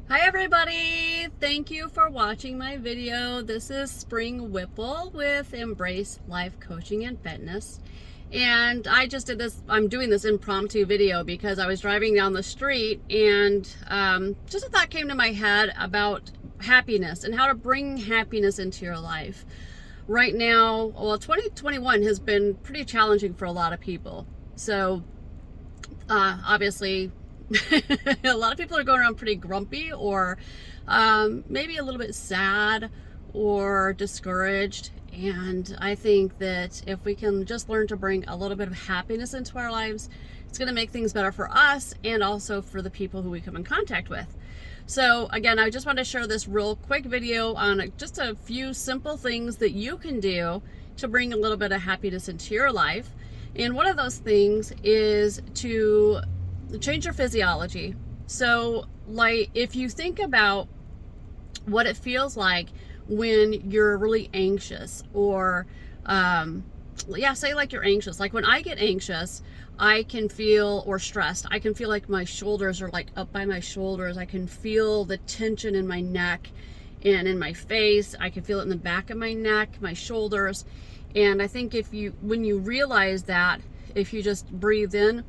Hi everybody! Thank you for watching my video. This is Spring Whipple with Embrace Life Coaching and Fitness. And I just did this, I'm doing this impromptu video because I was driving down the street and just a thought came to my head about happiness and how to bring happiness into your life. Right now, well, 2021 has been pretty challenging for a lot of people. So obviously, a lot of people are going around pretty grumpy or maybe a little bit sad or discouraged. And I think that if we can just learn to bring a little bit of happiness into our lives, it's going to make things better for us and also for the people who we come in contact with. So again, I just want to share this real quick video on just a few simple things that you can do to bring a little bit of happiness into your life. And one of those things is to change your physiology. So like if you think about what it feels like when you're really anxious or say like you're anxious, like when I get anxious I can feel, or stressed, I can feel like my shoulders are like up by my shoulders. I can feel the tension in my neck and in my face. I can feel it in the back of my neck, my shoulders. And I think when you realize that, if you just breathe in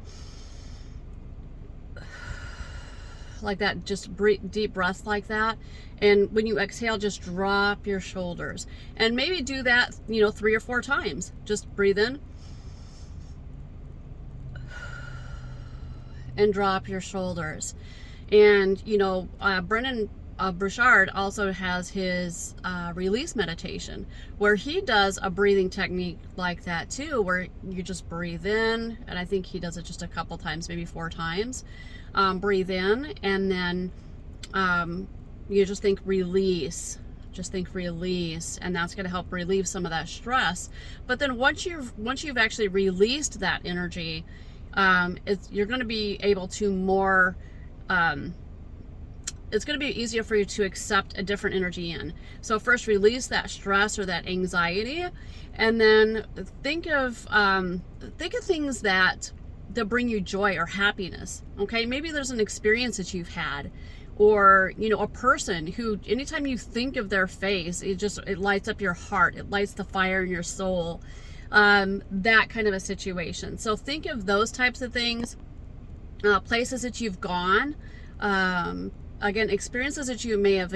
like that, just deep breaths like that, and when you exhale, just drop your shoulders, and maybe do that 3 or 4 times. Just breathe in and drop your shoulders. And Brennan Burchard also has his release meditation where he does a breathing technique like that too, where you just breathe in, and I think he does it just a couple times, maybe 4 times. Breathe in, and then you just think release. Just think release, and that's going to help relieve some of that stress. But then once you've actually released that energy, you're going to be able to more. It's going to be easier for you to accept a different energy in. So first release that stress or that anxiety, and then think of things that bring you joy or happiness. Okay, maybe there's an experience that you've had, or a person who, anytime you think of their face, it lights up your heart, it lights the fire in your soul. That kind of a situation. So think of those types of things, places that you've gone, again, experiences that you may have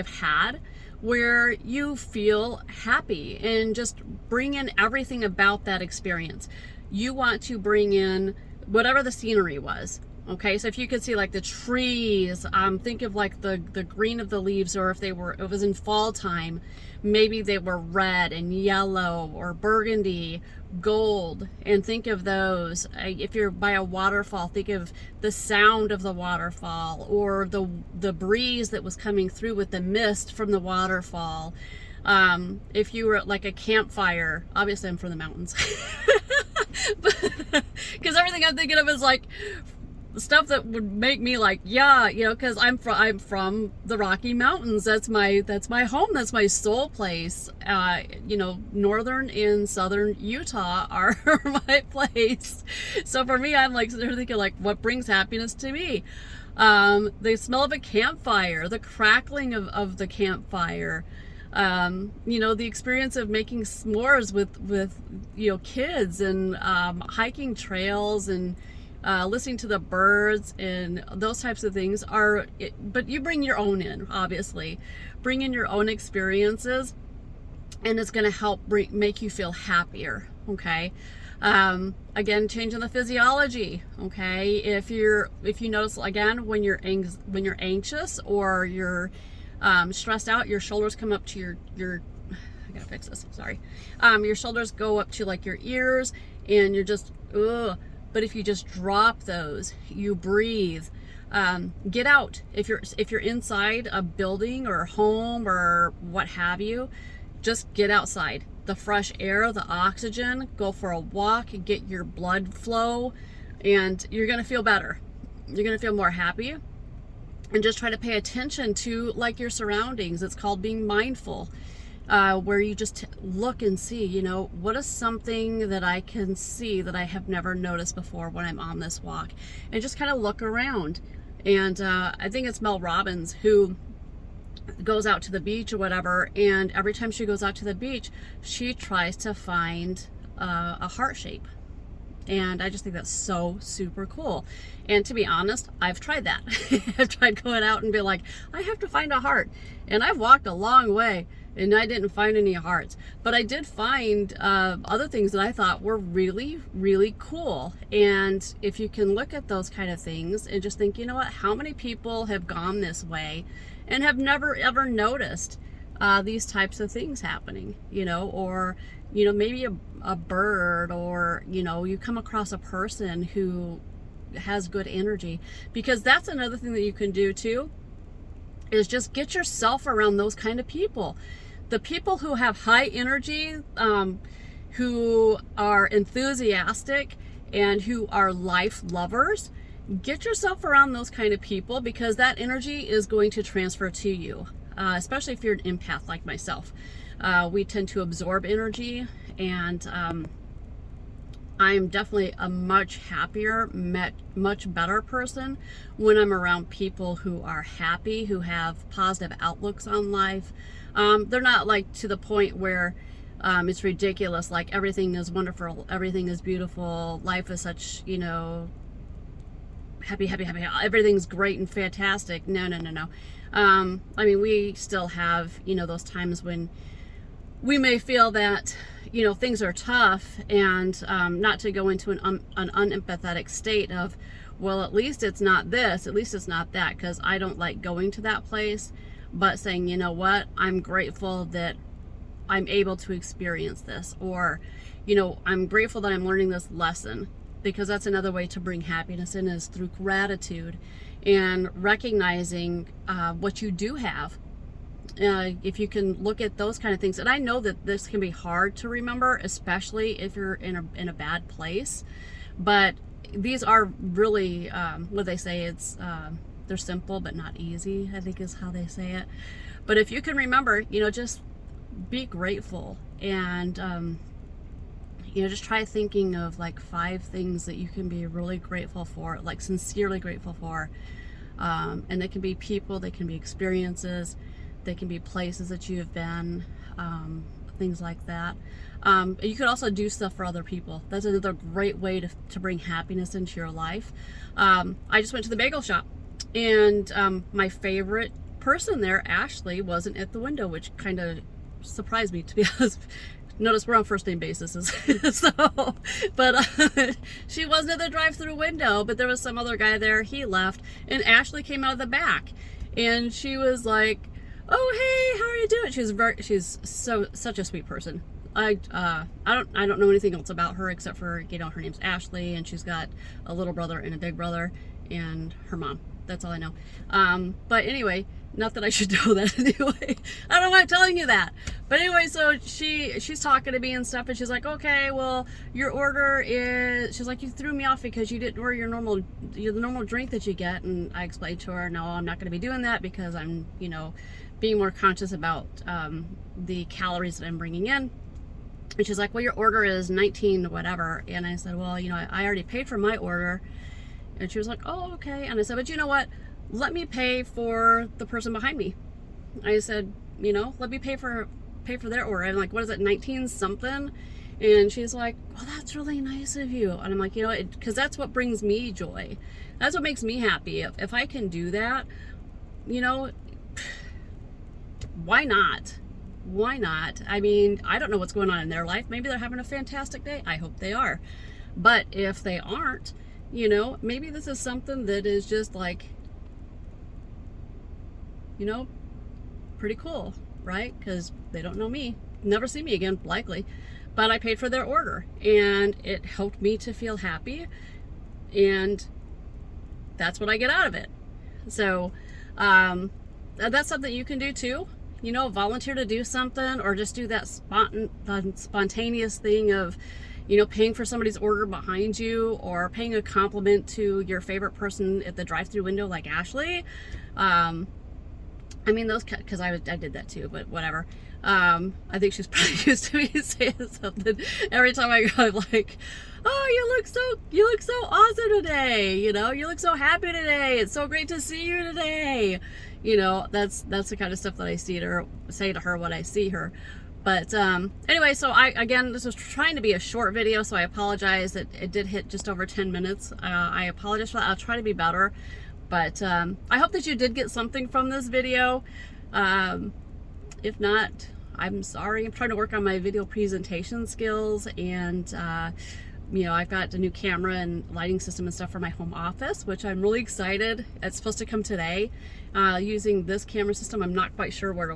had where you feel happy, and just bring in everything about that experience. You want to bring in whatever the scenery was. Okay, so if you could see like the trees, think of like the green of the leaves, or if it was in fall time, maybe they were red and yellow or burgundy, gold, and think of those. If you're by a waterfall, think of the sound of the waterfall, or the breeze that was coming through with the mist from the waterfall. If you were at like a campfire, obviously I'm from the mountains, because everything I'm thinking of is like stuff that would make me like, yeah, because I'm from the Rocky Mountains. That's my home. That's my soul place. Northern and southern Utah are my place. So for me, I'm like sitting there thinking like, what brings happiness to me? The smell of a campfire, the crackling of the campfire, the experience of making s'mores with kids, and hiking trails, and listening to the birds, and those types of things but you bring your own in, obviously. Bring in your own experiences, and it's going to help make you feel happier. Okay. Again, changing the physiology. Okay. If you notice, again, when you're anxious or you're stressed out, your shoulders come up to your I gotta fix this, sorry. Your shoulders go up to like your ears, and you're just ugh. But if you just drop those, you breathe, get out. If you're inside a building or a home or what have you, just get outside. The fresh air, the oxygen, go for a walk, get your blood flow, and you're gonna feel better. You're gonna feel more happy. And just try to pay attention to like your surroundings. It's called being mindful. Where you just look and see, what is something that I can see that I have never noticed before when I'm on this walk, and just kind of look around. And I think it's Mel Robbins who goes out to the beach or whatever, and every time she goes out to the beach, she tries to find a heart shape. And I just think that's so super cool. And to be honest, I've tried that. I've tried going out and be like, I have to find a heart. And I've walked a long way and I didn't find any hearts. But I did find other things that I thought were really, really cool. And if you can look at those kind of things and just think, you know what, how many people have gone this way and have never ever noticed these types of things happening, you know, or, you know, maybe a bird, or, you know, you come across a person who has good energy. Because that's another thing that you can do too, is just get yourself around those kind of people. The people who have high energy, who are enthusiastic and who are life lovers, get yourself around those kind of people, because that energy is going to transfer to you, especially if you're an empath like myself. We tend to absorb energy, and I'm definitely a much happier, much better person when I'm around people who are happy, who have positive outlooks on life. They're not like to the point where it's ridiculous, like everything is wonderful, everything is beautiful, life is such, you know, happy, everything's great and fantastic. No. I mean, we still have, you know, those times when we may feel that, you know, things are tough, and not to go into an unempathetic state of, well, at least it's not this, at least it's not that, because I don't like going to that place, but saying, you know what, I'm grateful that I'm able to experience this, or, you know, I'm grateful that I'm learning this lesson, because that's another way to bring happiness in, is through gratitude and recognizing what you do have. If you can look at those kind of things, and I know that this can be hard to remember, especially if you're in a bad place, but these are really what they say, it's they're simple but not easy, I think is how they say it. But if you can remember, you know, just be grateful, and you know, just try thinking of like 5 things that you can be really grateful for, like sincerely grateful for, and they can be people, they can be experiences, they can be places that you have been, things like that. You could also do stuff for other people. That's another great way to bring happiness into your life. I just went to the bagel shop, and my favorite person there, Ashley, wasn't at the window, which kind of surprised me, to be honest. Notice we're on first name basis, so, but she wasn't at the drive-through window, but there was some other guy there. He left, and Ashley came out of the back, and she was like, "Oh, hey, how are you doing?" She's such a sweet person. I don't know anything else about her except for, you know, her name's Ashley, and she's got a little brother and a big brother, and her mom. That's all I know. But anyway, not that I should know that anyway. I don't know why I'm telling you that. But anyway, so she's talking to me and stuff, and she's like, "Okay, well, your order is," she's like, "You threw me off because you didn't order the normal drink that you get." And I explained to her, "No, I'm not going to be doing that, because I'm, you know, being more conscious about the calories that I'm bringing in." And she's like, "Well, your order is 19 whatever." And I said, "Well, you know, I already paid for my order." And she was like, "Oh, okay." And I said, "But you know what? Let me pay for the person behind me." I said, "You know, let me pay for their order." I'm like, "What is it, 19 something?" And she's like, "Well, that's really nice of you." And I'm like, you know, because that's what brings me joy. That's what makes me happy. If I can do that, you know, why not? Why not? I mean, I don't know what's going on in their life. Maybe they're having a fantastic day. I hope they are. But if they aren't, you know, maybe this is something that is just like, you know, pretty cool, right? Because they don't know me, never see me again, likely. But I paid for their order, and it helped me to feel happy, and that's what I get out of it. So that's something you can do too. You know, volunteer to do something, or just do that spontaneous thing of, you know, paying for somebody's order behind you, or paying a compliment to your favorite person at the drive-through window like Ashley. I mean, those, because I did that too, but whatever. I think she's probably used to me saying something every time I go, like, oh, you look so awesome today. You know, you look so happy today. It's so great to see you today. You know, that's the kind of stuff that I say to her when I see her. But anyway, so again, this was trying to be a short video, so I apologize that it did hit just over 10 minutes. I apologize for that. I'll try to be better. But I hope that you did get something from this video. If not, I'm sorry. I'm trying to work on my video presentation skills, and you know, I've got a new camera and lighting system and stuff for my home office, which I'm really excited. It's supposed to come today. Using this camera system, I'm not quite sure where to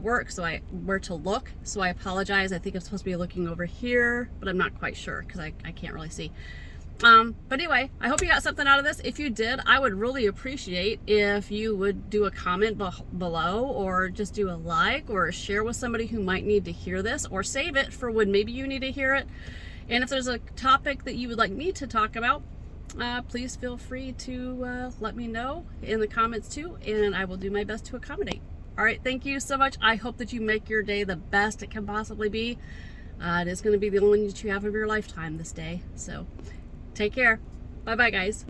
look, so I apologize. I think I'm supposed to be looking over here, but I'm not quite sure because I can't really see. But anyway, I hope you got something out of this. If you did, I would really appreciate if you would do a comment below, or just do a like, or share with somebody who might need to hear this, or save it for when maybe you need to hear it. And if there's a topic that you would like me to talk about, please feel free to let me know in the comments too, and I will do my best to accommodate. All right, thank you so much. I hope that you make your day the best it can possibly be. It is going to be the only one that you have of your lifetime this day. So take care. Bye-bye, guys.